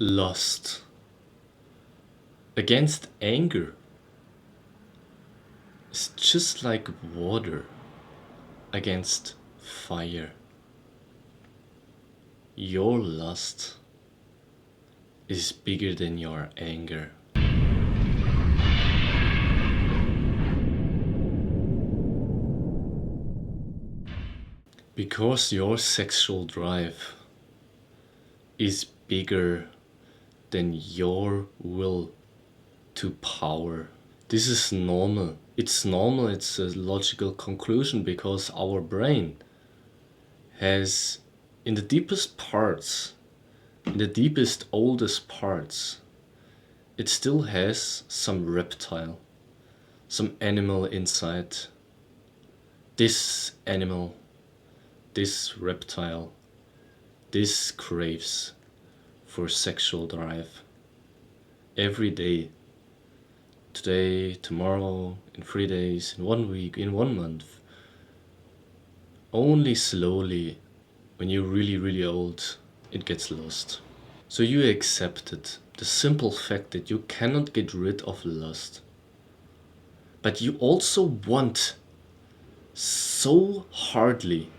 lust against anger is just like water against fire. Your lust is bigger than your anger. Because your sexual drive is bigger than your will to power. This is normal. It's normal, it's a logical conclusion because our brain has, in the deepest parts, in the deepest, oldest parts, it still has some reptile, some animal inside. This animal, this reptile, this craves for sexual drive. Every day. Today, tomorrow, in 3 days, in 1 week, in 1 month. Only slowly, when you're really old, it gets lost. So you accepted the simple fact that you cannot get rid of lust. But you also want so hardly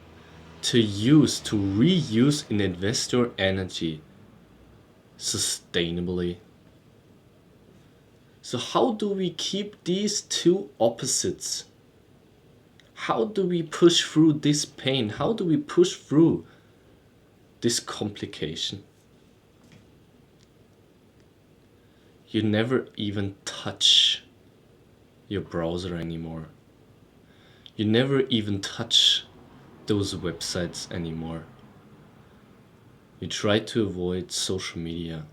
to reuse and invest your energy sustainably. So how do we keep these two opposites? How do we push through this pain? How do we push through this complication? You never even touch your browser anymore. You never even touch those websites anymore. You try to avoid social media.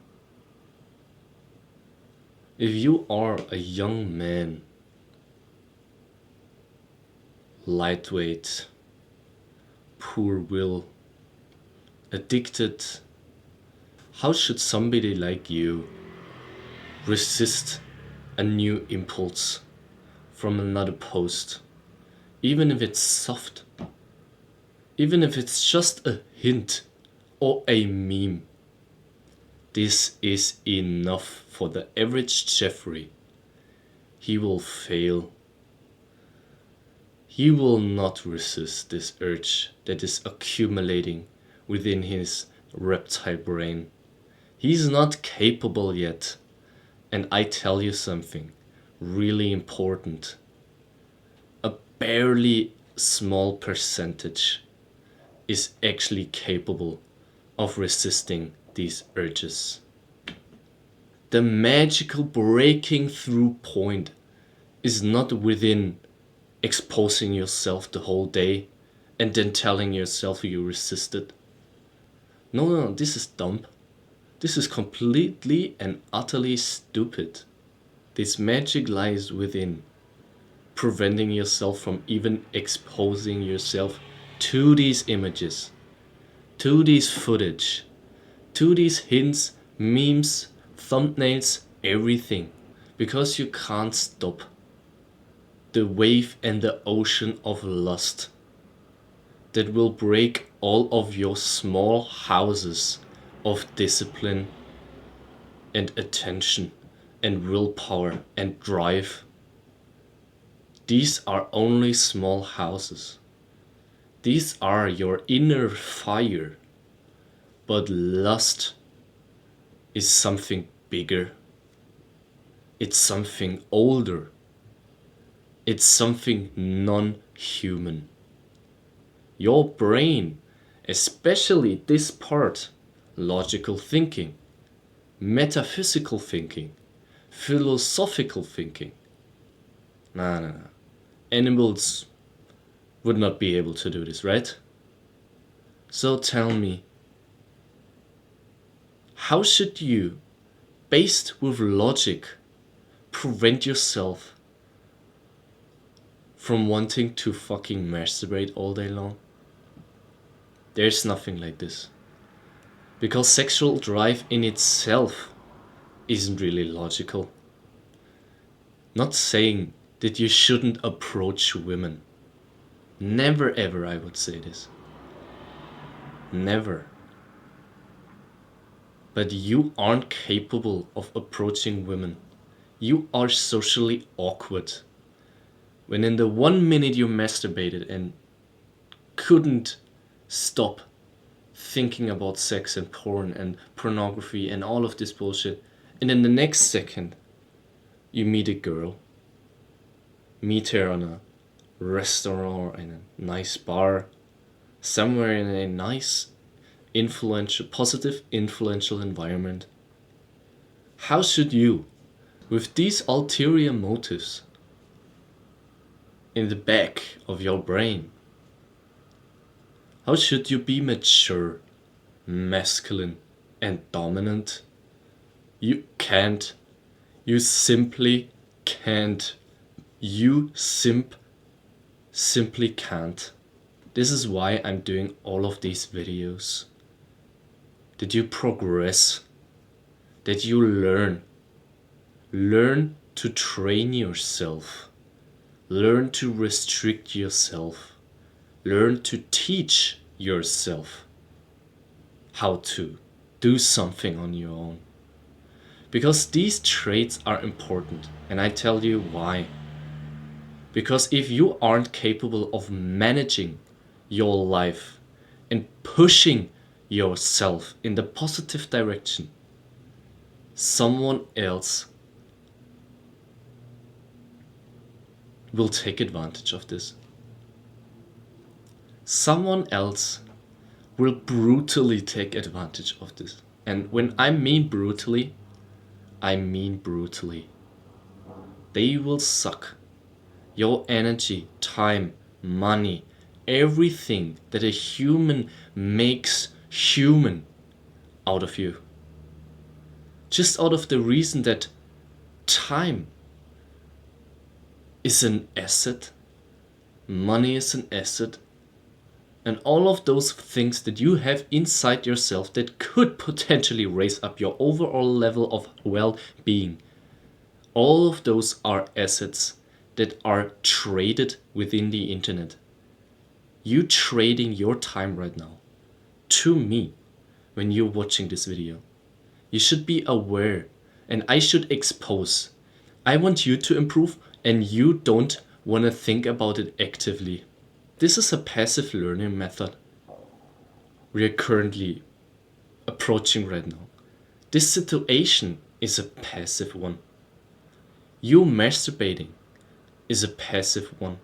If you are a young man, lightweight, poor will, addicted, how should somebody like you resist a new impulse from another post, even if it's soft, even if it's just a hint or a meme? This is enough for the average Jeffrey. He will fail. He will not resist this urge that is accumulating within his reptile brain. He's not capable yet. And I tell you something really important. A barely small percentage is actually capable of resisting these urges. The magical breaking through point is not within exposing yourself the whole day and then telling yourself you resisted. No, this is dumb. This is completely and utterly stupid. This magic lies within preventing yourself from even exposing yourself to these images, to these footage, to these hints, memes, thumbnails, everything. Because you can't stop the wave and the ocean of lust that will break all of your small houses of discipline and attention and willpower and drive. These are only small houses. These are your inner fire. But lust is something bigger. It's something older. It's something non-human. Your brain, especially this part, logical thinking, metaphysical thinking, philosophical thinking. Nah. Animals would not be able to do this, right? So tell me, how should you, based with logic, prevent yourself from wanting to fucking masturbate all day long? There's nothing like this. Because sexual drive in itself isn't really logical. Not saying that you shouldn't approach women. Never ever I would say this. Never. but you aren't capable of approaching women. You are socially awkward. When in the 1 minute you masturbated and couldn't stop thinking about sex and porn and pornography and all of this bullshit, and in the next second you meet a girl, meet her on a restaurant or in a nice bar, somewhere in a nice, influential, positive, influential environment. How should you, with these ulterior motives in the back of your brain, how should you be mature, masculine, and dominant? You can't. You simply can't. You simply can't. This is why I'm doing all of these videos. That you progress. That you learn. Learn to train yourself. Learn to restrict yourself. Learn to teach yourself how to do something on your own. Because these traits are important, and I tell you why. Because if you aren't capable of managing your life and pushing yourself in the positive direction, someone else will take advantage of this. Someone else will brutally take advantage of this. And when I mean brutally, I mean brutally. They will suck your energy, time, money, everything that a human makes human out of you. Just out of the reason that time is an asset, money is an asset, and all of those things that you have inside yourself that could potentially raise up your overall level of well-being, all of those are assets that are traded within the internet. You trading your time right now to me when you're watching this video. You should be aware, and I should expose. I want you to improve, and you don't want to think about it actively. This is a passive learning method we are currently approaching right now. This situation is a passive one. You masturbating is a passive one.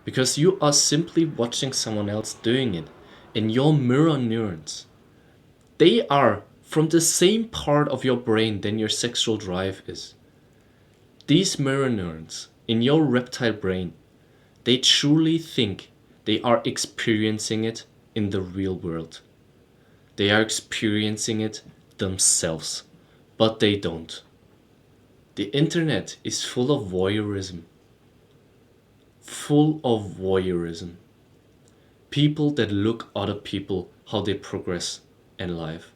Because you are simply watching someone else doing it. And your mirror neurons, they are from the same part of your brain than your sexual drive is. These mirror neurons in your reptile brain, they truly think they are experiencing it in the real world. They are experiencing it themselves, but they don't. The internet is full of voyeurism. Full of voyeurism. People that look other people how they progress in life.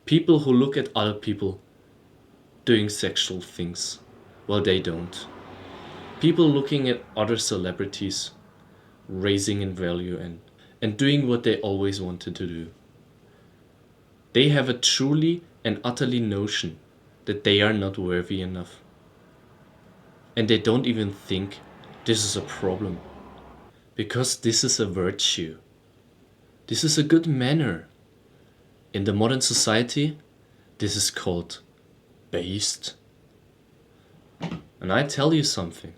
People who look at other people doing sexual things while they don't. People looking at other celebrities raising in value and doing what they always wanted to do. They have a truly and utterly notion that they are not worthy enough. And they don't even think this is a problem. Because this is a virtue. This is a good manner. In the modern society, this is called based. And I tell you something.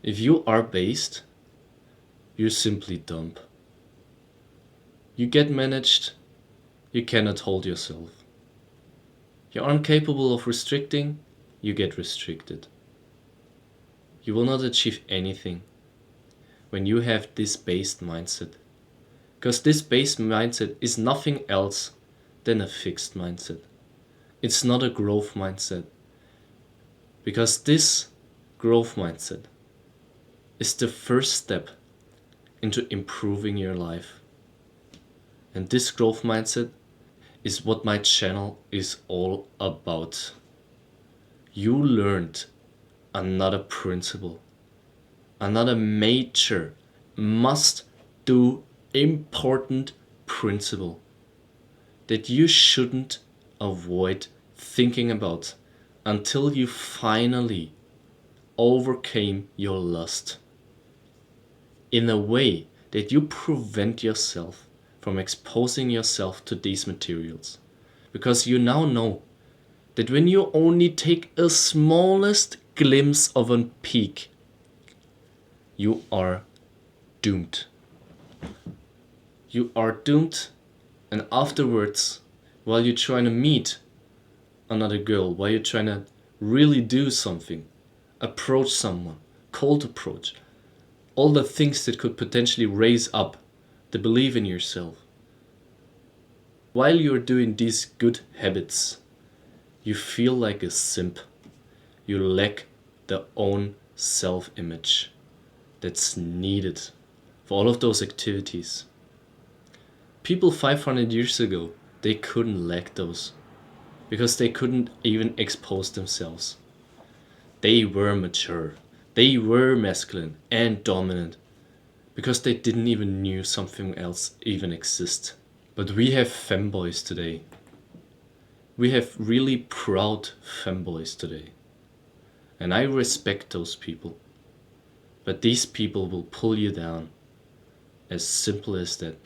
If you are based, you're simply dumb. You get managed, you cannot hold yourself. You aren't capable of restricting, you get restricted. You will not achieve anything when you have this based mindset. Because this based mindset is nothing else than a fixed mindset. It's not a growth mindset. Because this growth mindset is the first step into improving your life. And this growth mindset is what my channel is all about. You learned another principle, another major, must-do, important principle that you shouldn't avoid thinking about until you finally overcame your lust in a way that you prevent yourself from exposing yourself to these materials. Because you now know that when you only take a smallest glimpse of a peak, you are doomed. You are doomed, and afterwards, while you're trying to meet another girl, while you're trying to really do something, approach someone, cold approach, all the things that could potentially raise up the belief in yourself. While you're doing these good habits, you feel like a simp. You lack the own self-image that's needed for all of those activities. People 500 years ago, they couldn't lack those because they couldn't even expose themselves. They were mature. They were masculine and dominant because they didn't even knew something else even exist. But we have femboys today. We have really proud femboys today. And I respect those people. But these people will pull you down. As simple as that.